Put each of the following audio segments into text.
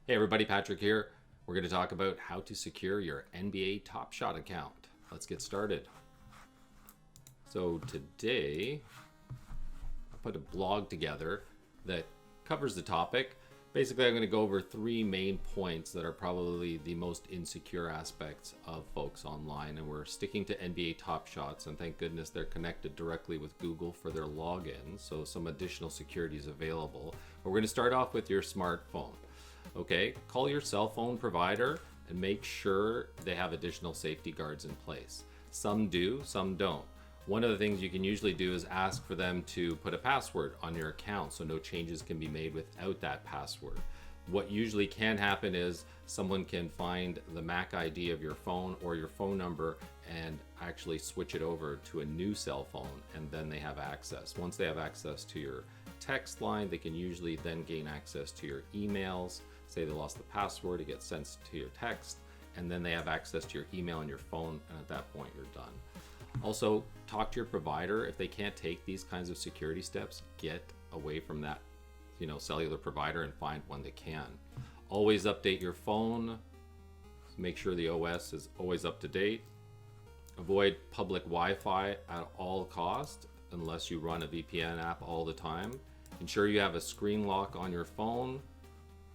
Hey everybody, Patrick here. We're going to talk about how to secure your NBA Top Shot account. Let's get started. So today, I put a blog together that covers the topic. Basically, I'm going to go over three main points that are probably the most insecure aspects of folks online. And we're sticking to NBA Top Shots, and thank goodness they're connected directly with Google for their login. So some additional security is available. But we're going to start off with your smartphone. Okay, call your cell phone provider and make sure they have additional safety guards in place. Some do, some don't. One of the things you can usually do is ask for them to put a password on your account so no changes can be made without that password. What usually can happen is someone can find the MAC ID of your phone or your phone number and actually switch it over to a new cell phone, and then they have access. Once they have access to your text line, they can usually then gain access to your emails. Say they lost the password, it gets sent to your text, and then they have access to your email and your phone, and at that point you're done. Also, talk to your provider. If they can't take these kinds of security steps, get away from that cellular provider and find one that can. Always update your phone. Make sure the OS is always up to date. Avoid public Wi-Fi at all costs unless you run a VPN app all the time. Ensure you have a screen lock on your phone.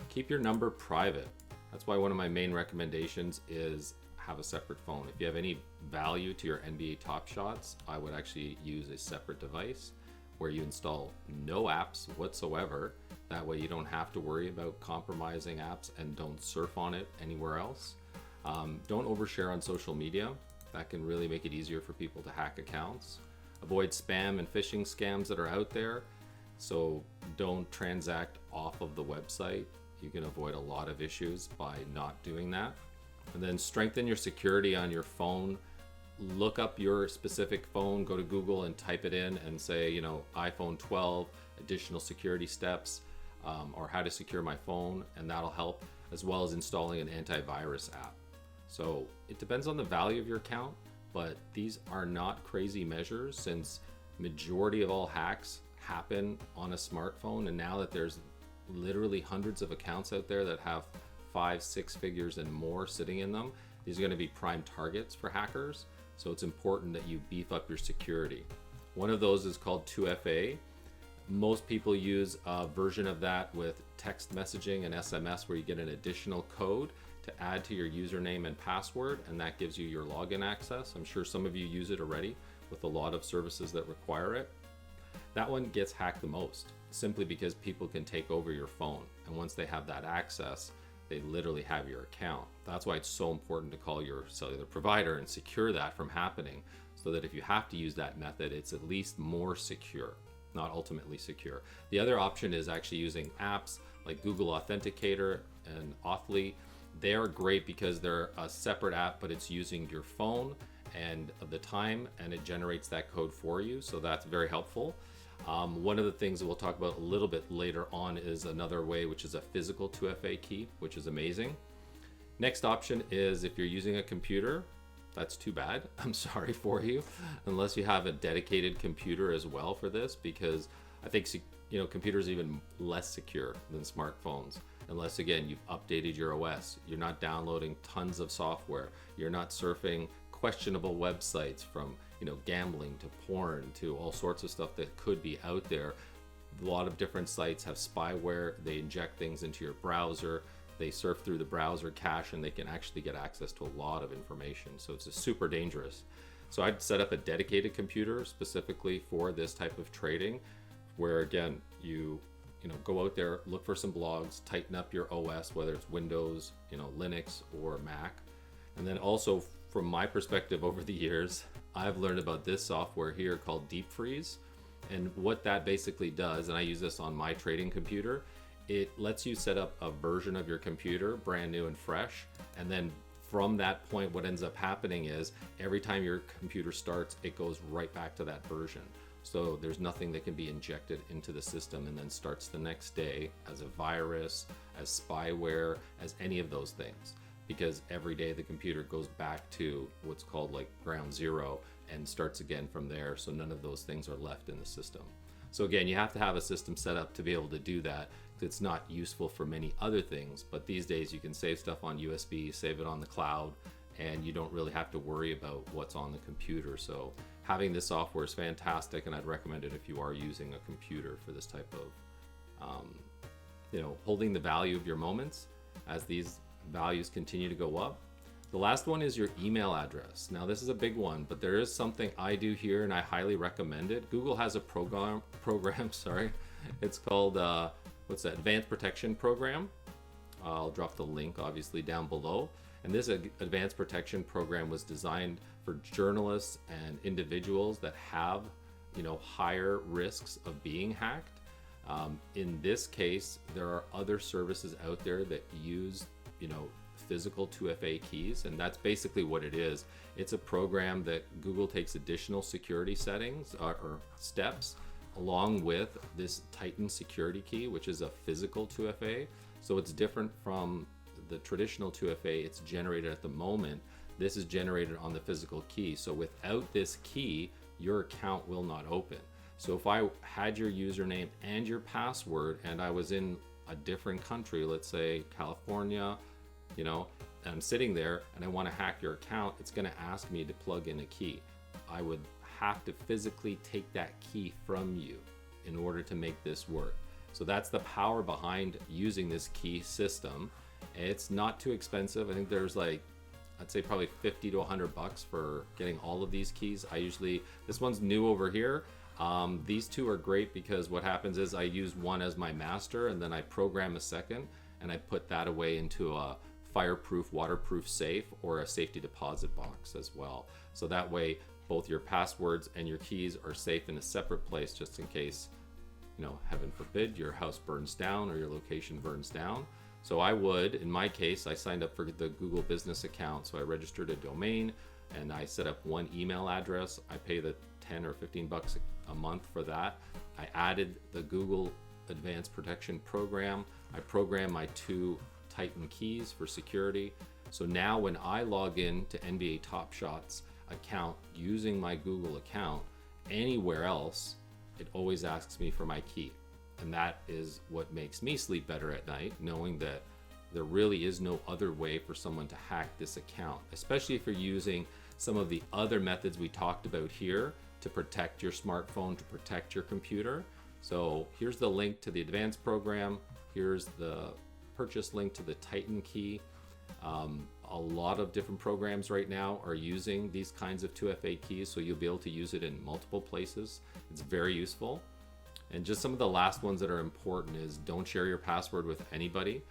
Keep your number private. That's why one of my main recommendations is have a separate phone. If you have any value to your NBA Top Shots, I would actually use a separate device where you install no apps whatsoever. That way you don't have to worry about compromising apps and don't surf on it anywhere else. Don't overshare on social media. That can really make it easier for people to hack accounts. Avoid spam and phishing scams that are out there. So don't transact off of the website. You can avoid a lot of issues by not doing that. And then strengthen your security on your phone. Look up your specific phone, go to Google and type it in and say, iPhone 12, additional security steps, or how to secure my phone, and that'll help, as well as installing an antivirus app. So it depends on the value of your account, but these are not crazy measures since majority of all hacks happen on a smartphone. And now that there's literally hundreds of accounts out there that have 5-6 figures and more sitting in them, these are going to be prime targets for hackers. So it's important that you beef up your security. One of those is called 2FA. Most people use a version of that with text messaging and SMS where you get an additional code to add to your username and password, and that gives you your login access. I'm sure some of you use it already with a lot of services that require it. That one gets hacked the most, simply because people can take over your phone, and once they have that access, they literally have your account. That's why it's so important to call your cellular provider and secure that from happening, so that if you have to use that method, it's at least more secure, not ultimately secure. The other option is actually using apps like Google Authenticator and Authly. They are great because they're a separate app, but it's using your phone and the time, and it generates that code for you, so that's very helpful. One of the things that we'll talk about a little bit later on is another way, which is a physical 2FA key, which is amazing. Next option is if you're using a computer, that's too bad. I'm sorry for you, unless you have a dedicated computer as well for this, because I think computers are even less secure than smartphones. Unless, again, you've updated your OS, you're not downloading tons of software, you're not surfing questionable websites from gambling to porn to all sorts of stuff that could be out there. A lot of different sites have spyware. They inject things into your browser. They surf through the browser cache, and they can actually get access to a lot of information. So it's super dangerous. So I'd set up a dedicated computer specifically for this type of trading, where again, you go out there, look for some blogs, tighten up your OS, whether it's Windows, Linux or Mac. And then also, from my perspective over the years, I've learned about this software here called Deep Freeze. And what that basically does, and I use this on my trading computer, it lets you set up a version of your computer, brand new and fresh. And then from that point, what ends up happening is every time your computer starts, it goes right back to that version. So there's nothing that can be injected into the system and then starts the next day as a virus, as spyware, as any of those things. Because every day the computer goes back to what's called like ground zero and starts again from there. So none of those things are left in the system. So again, you have to have a system set up to be able to do that. it's not useful for many other things, but these days you can save stuff on USB, save it on the cloud, and you don't really have to worry about what's on the computer. So having this software is fantastic, and I'd recommend it if you are using a computer for this type of, holding the value of your moments as these values continue to go up. The last one is your email address. Now this is a big one, but there is something I do here and I highly recommend it. Google has a program, sorry. It's called, Advanced Protection Program. I'll drop the link obviously down below. And this advanced protection program was designed for journalists and individuals that have, higher risks of being hacked. In this case, there are other services out there that use, physical 2FA keys, and that's basically what it is. It's a program that Google takes additional security settings or steps along with this Titan security key, which is a physical 2FA. So it's different from the traditional 2FA. It's generated at the moment. This is generated on the physical key. So without this key, your account will not open. So if I had your username and your password and I was in a different country, let's say California, and I'm sitting there and I want to hack your account, it's going to ask me to plug in a key. I would have to physically take that key from you in order to make this work. So that's the power behind using this key system. It's not too expensive. I think there's I'd say probably 50 to 100 bucks for getting all of these keys. This one's new over here. These two are great because what happens is I use one as my master and then I program a second and I put that away into a fireproof, waterproof safe or a safety deposit box as well. So that way both your passwords and your keys are safe in a separate place just in case, heaven forbid, your house burns down or your location burns down. So in my case, I signed up for the Google business account. So I registered a domain and I set up one email address. I pay the 10 or 15 bucks a month for that. I added the Google Advanced Protection Program. I programmed my 2 Titan keys for security. So now when I log in to NBA Top Shot's account using my Google account anywhere else, it always asks me for my key. And that is what makes me sleep better at night, knowing that there really is no other way for someone to hack this account, especially if you're using some of the other methods we talked about here to protect your smartphone, to protect your computer. So here's the link to the advanced program. Here's the purchase link to the Titan key. A lot of different programs right now are using these kinds of 2FA keys, so you'll be able to use it in multiple places. It's very useful. And just some of the last ones that are important is don't share your password with anybody.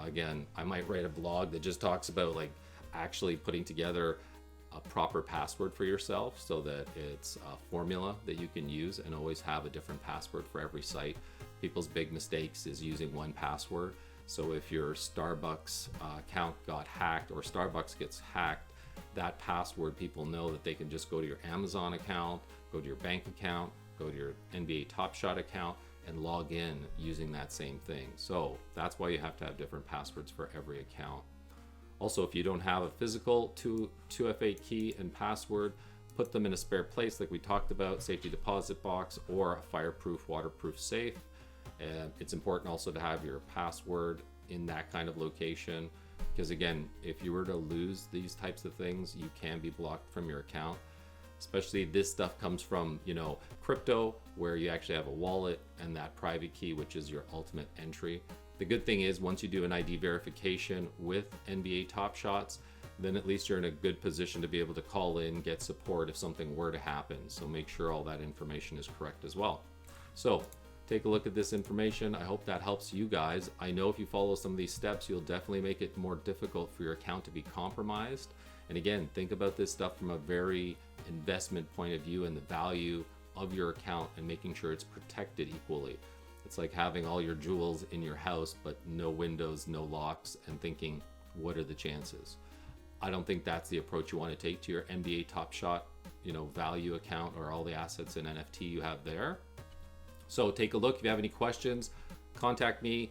Again, I might write a blog that just talks about actually putting together a proper password for yourself so that it's a formula that you can use and always have a different password for every site. People's big mistakes is using one password. So if your Starbucks account got hacked or Starbucks gets hacked, that password, people know that they can just go to your Amazon account, go to your bank account, go to your NBA Top Shot account and log in using that same thing. So that's why you have to have different passwords for every account. Also, if you don't have a physical 2FA key and password, put them in a spare place like we talked about, safety deposit box or a fireproof, waterproof safe. And it's important also to have your password in that kind of location because again, if you were to lose these types of things, you can be blocked from your account. Especially this stuff comes from, crypto, where you actually have a wallet and that private key, which is your ultimate entry. The good thing is once you do an ID verification with NBA Top Shots, then at least you're in a good position to be able to call in, get support if something were to happen. So make sure all that information is correct as well. So take a look at this information. I hope that helps you guys. I know if you follow some of these steps, you'll definitely make it more difficult for your account to be compromised. And again, think about this stuff from a very investment point of view and the value of your account and making sure it's protected equally. It's like having all your jewels in your house, but no windows, no locks, and thinking, what are the chances? I don't think that's the approach you want to take to your NBA Top Shot, value account or all the assets in NFT you have there. So take a look. If you have any questions, contact me,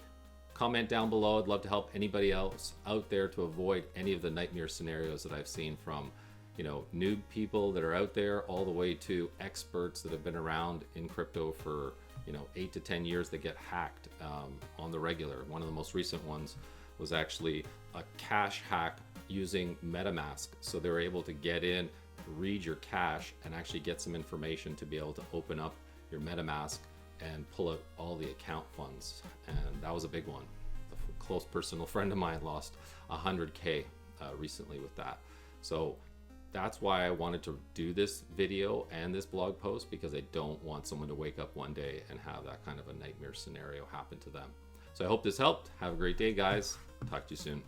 comment down below. I'd love to help anybody else out there to avoid any of the nightmare scenarios that I've seen from, noob people that are out there all the way to experts that have been around in crypto for, 8 to 10 years that get hacked on the regular. One of the most recent ones was actually a cache hack using MetaMask. So they were able to get in, read your cache, and actually get some information to be able to open up your MetaMask and pull out all the account funds. And that was a big one. A close personal friend of mine lost 100K recently with that. So that's why I wanted to do this video and this blog post, because I don't want someone to wake up one day and have that kind of a nightmare scenario happen to them. So I hope this helped. Have a great day, guys. Talk to you soon.